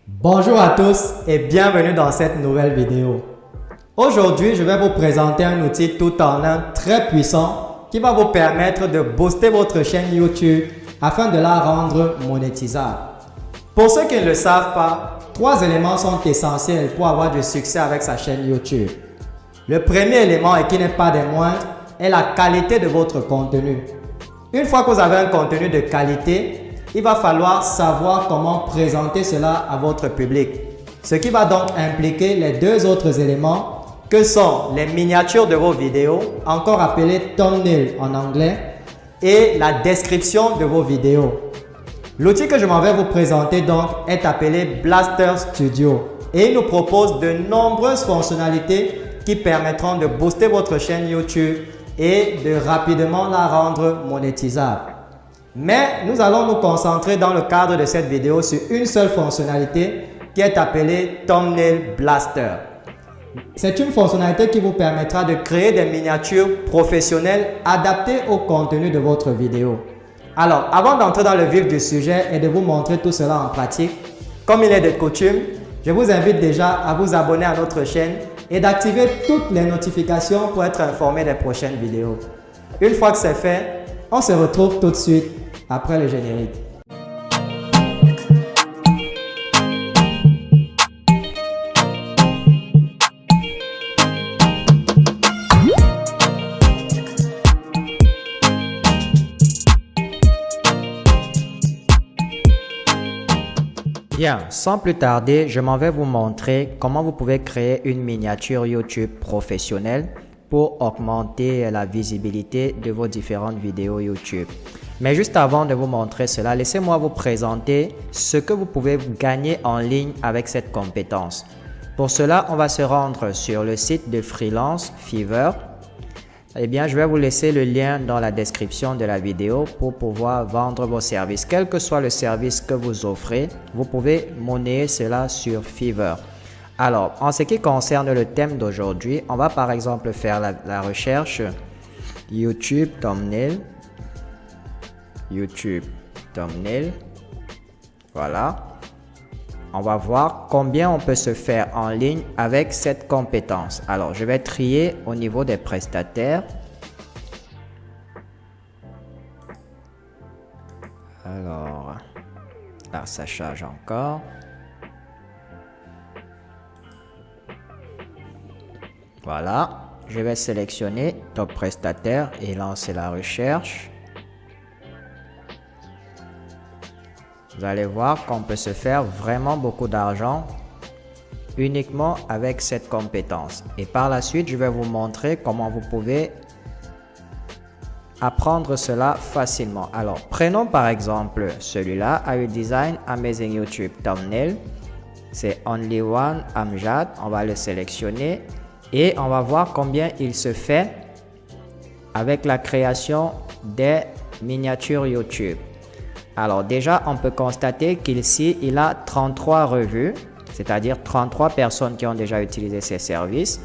Bonjour à tous et bienvenue dans cette nouvelle vidéo. Aujourd'hui, je vais vous présenter un outil tout en un très puissant qui va vous permettre de booster votre chaîne YouTube afin de la rendre monétisable. Pour ceux qui ne le savent pas, 3 éléments sont essentiels pour avoir du succès avec sa chaîne YouTube. Le premier élément, et qui n'est pas des moindres, est la qualité de votre contenu. Une fois que vous avez un contenu de qualité, il va falloir savoir comment présenter cela à votre public. Ce qui va donc impliquer les deux autres éléments que sont les miniatures de vos vidéos, encore appelées thumbnails en anglais, et la description de vos vidéos. L'outil que je m'en vais vous présenter donc est appelé Blaster Studio et il nous propose de nombreuses fonctionnalités qui permettront de booster votre chaîne YouTube et de rapidement la rendre monétisable. Mais nous allons nous concentrer dans le cadre de cette vidéo sur une seule fonctionnalité qui est appelée Thumbnail Blaster. C'est une fonctionnalité qui vous permettra de créer des miniatures professionnelles adaptées au contenu de votre vidéo. Alors, avant d'entrer dans le vif du sujet et de vous montrer tout cela en pratique, comme il est de coutume, je vous invite déjà à vous abonner à notre chaîne et d'activer toutes les notifications pour être informé des prochaines vidéos. Une fois que c'est fait, on se retrouve tout de suite après le générique. Bien, sans plus tarder, je m'en vais vous montrer comment vous pouvez créer une miniature YouTube professionnelle pour augmenter la visibilité de vos différentes vidéos YouTube. Mais juste avant de vous montrer cela, laissez-moi vous présenter ce que vous pouvez gagner en ligne avec cette compétence. Pour cela, on va se rendre sur le site de freelance Fiverr. Eh bien, je vais vous laisser le lien dans la description de la vidéo pour pouvoir vendre vos services. Quel que soit le service que vous offrez, vous pouvez monnayer cela sur Fiverr. Alors, en ce qui concerne le thème d'aujourd'hui, on va par exemple faire la recherche YouTube Thumbnail. YouTube Thumbnail. Voilà. On va voir combien on peut se faire en ligne avec cette compétence. Alors, je vais trier au niveau des prestataires. Alors, là, ça charge encore. Voilà. Je vais sélectionner top prestataire et lancer la recherche. Vous allez voir qu'on peut se faire vraiment beaucoup d'argent uniquement avec cette compétence. Et par la suite, je vais vous montrer comment vous pouvez apprendre cela facilement. Alors, prenons par exemple celui-là, I Design Amazing YouTube Thumbnail. C'est Only One Amjad. On va le sélectionner et on va voir combien il se fait avec la création des miniatures YouTube. Alors déjà, on peut constater qu'ici, il a 33 revues, c'est-à-dire 33 personnes qui ont déjà utilisé ces services.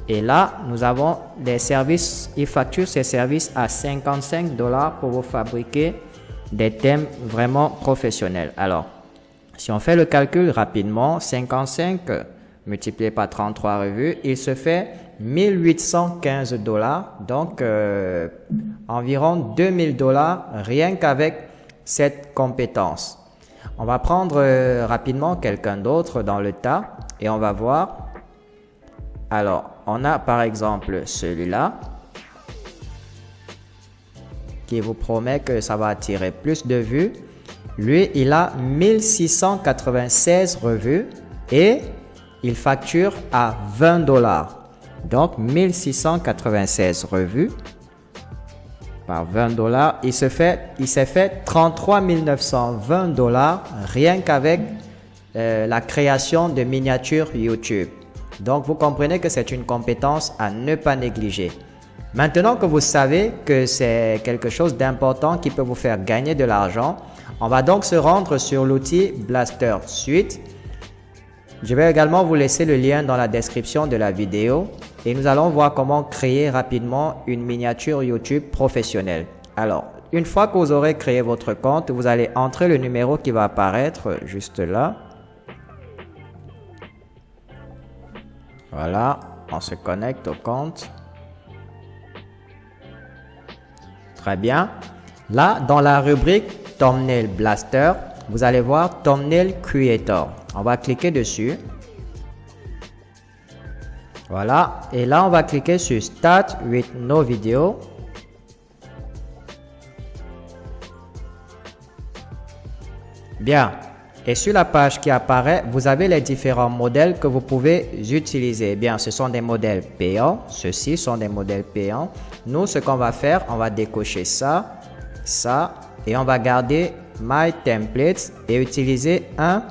Et là, nous avons des services, il facture ces services à 55 $ pour vous fabriquer des thèmes vraiment professionnels. Alors, si on fait le calcul rapidement, 55 multiplié par 33 revues, il se fait 1815 $, donc environ 2000 $ rien qu'avec cette compétence. On va prendre rapidement quelqu'un d'autre dans le tas et on va voir. Alors, on a par exemple celui-là qui vous promet que ça va attirer plus de vues. Lui, il a 1696 revues et il facture à 20 $. Donc, 1696 revues par 20 $, il s'est fait 33 920 $ rien qu'avec la création de miniatures YouTube. Donc, vous comprenez que c'est une compétence à ne pas négliger. Maintenant que vous savez que c'est quelque chose d'important qui peut vous faire gagner de l'argent, on va donc se rendre sur l'outil Blaster Suite. Je vais également vous laisser le lien dans la description de la vidéo et nous allons voir comment créer rapidement une miniature YouTube professionnelle. Alors, une fois que vous aurez créé votre compte, vous allez entrer le numéro qui va apparaître juste là. Voilà, on se connecte au compte. Très bien. Là, dans la rubrique Thumbnail Blaster, vous allez voir Thumbnail Creator. On va cliquer dessus. Voilà. Et là, on va cliquer sur Start with No Video. Bien. Et sur la page qui apparaît, vous avez les différents modèles que vous pouvez utiliser. Bien, ce sont des modèles payants. Ceux-ci sont des modèles payants. Nous, ce qu'on va faire, on va décocher ça, ça, et on va garder My Templates et utiliser un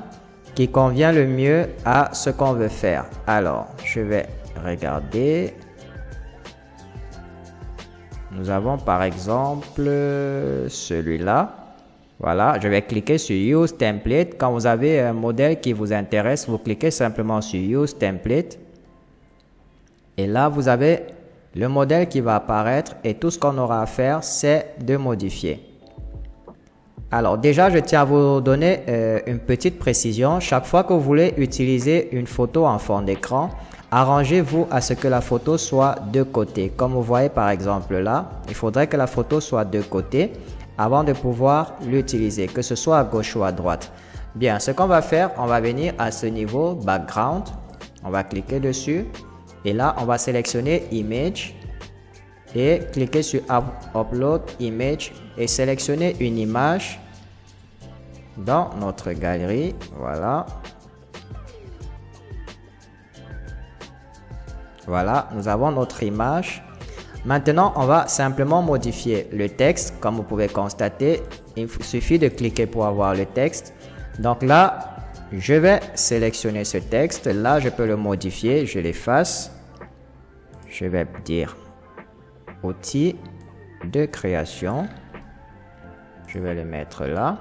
qui convient le mieux à ce qu'on veut faire. Alors, je vais regarder. Nous avons par exemple celui-là. Voilà, je vais cliquer sur Use Template. Quand vous avez un modèle qui vous intéresse, vous cliquez simplement sur Use Template. Et là, vous avez le modèle qui va apparaître et tout ce qu'on aura à faire, c'est de modifier. Alors déjà, je tiens à vous donner une petite précision. Chaque fois que vous voulez utiliser une photo en fond d'écran, arrangez-vous à ce que la photo soit de côté. Comme vous voyez par exemple là, il faudrait que la photo soit de côté avant de pouvoir l'utiliser, que ce soit à gauche ou à droite. Bien, ce qu'on va faire, on va venir à ce niveau Background. On va cliquer dessus et là, on va sélectionner Image et cliquer sur Upload Image et sélectionner une image dans notre galerie. Voilà. Voilà, nous avons notre image. Maintenant, on va simplement modifier le texte. Comme vous pouvez constater, il suffit de cliquer pour avoir le texte. Donc là, je vais sélectionner ce texte. Là, je peux le modifier. Je l'efface. Je vais dire outils de création. Je vais le mettre là.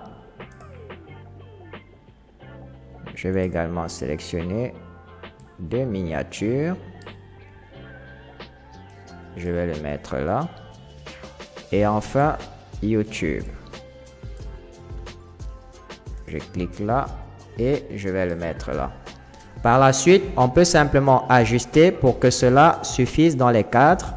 Je vais également sélectionner deux miniatures. Je vais le mettre là. Et enfin, YouTube. Je clique là et je vais le mettre là. Par la suite, on peut simplement ajuster pour que cela suffise dans les cadres.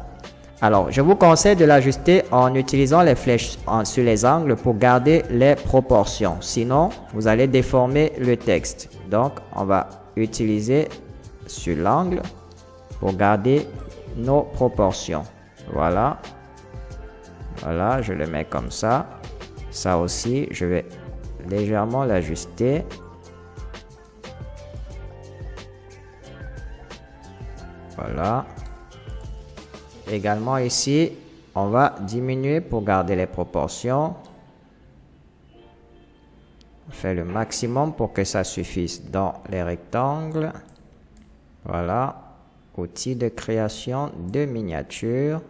Alors, je vous conseille de l'ajuster en utilisant les flèches sur les angles pour garder les proportions. Sinon, vous allez déformer le texte. Donc, on va utiliser sur l'angle pour garder nos proportions. Voilà. Voilà, je le mets comme ça. Ça aussi, je vais légèrement l'ajuster. Voilà. Également ici, on va diminuer pour garder les proportions. On fait le maximum pour que ça suffise dans les rectangles. Voilà. Outils de création de miniatures.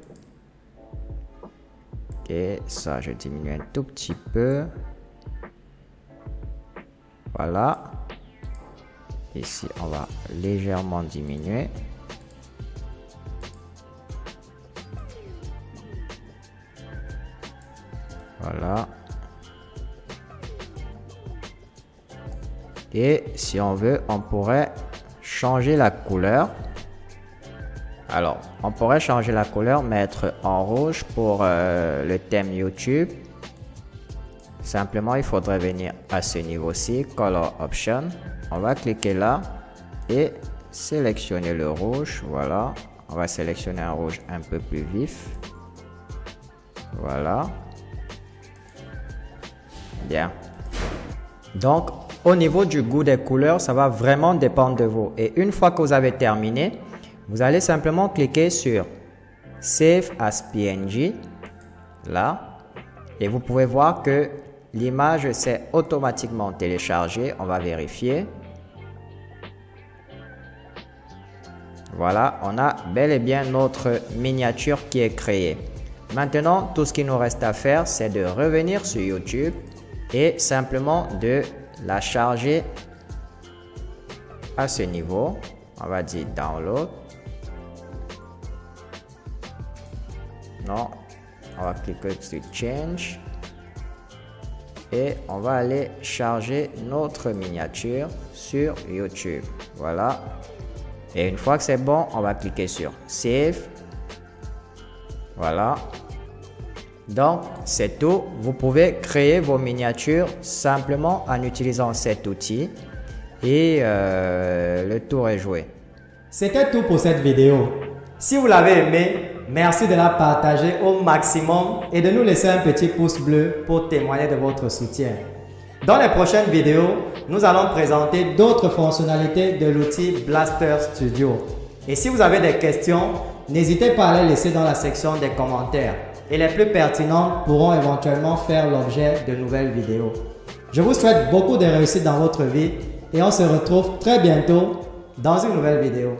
Et ça, je diminue un tout petit peu. Voilà. Ici, on va légèrement diminuer. Voilà. Et si on veut, on pourrait changer la couleur. Alors, on pourrait changer la couleur, mettre en rouge pour le thème YouTube. Simplement, il faudrait venir à ce niveau-ci, Color Option. On va cliquer là et sélectionner le rouge. Voilà. On va sélectionner un rouge un peu plus vif. Voilà. Bien. Donc, au niveau du goût des couleurs, ça va vraiment dépendre de vous. Et une fois que vous avez terminé, vous allez simplement cliquer sur Save as PNG, là, et vous pouvez voir que l'image s'est automatiquement téléchargée. On va vérifier. Voilà, on a bel et bien notre miniature qui est créée. Maintenant, tout ce qu'il nous reste à faire, c'est de revenir sur YouTube et simplement de la charger à ce niveau. On va dire Download. Non, on va cliquer sur Change et on va aller charger notre miniature sur YouTube. Voilà. Et une fois que c'est bon, on va cliquer sur Save. Voilà. Donc, c'est tout. Vous pouvez créer vos miniatures simplement en utilisant cet outil et le tour est joué. C'était tout pour cette vidéo. Si vous l'avez aimé, merci de la partager au maximum et de nous laisser un petit pouce bleu pour témoigner de votre soutien. Dans les prochaines vidéos, nous allons présenter d'autres fonctionnalités de l'outil Blaster Studio. Et si vous avez des questions, n'hésitez pas à les laisser dans la section des commentaires. Et les plus pertinentes pourront éventuellement faire l'objet de nouvelles vidéos. Je vous souhaite beaucoup de réussite dans votre vie et on se retrouve très bientôt dans une nouvelle vidéo.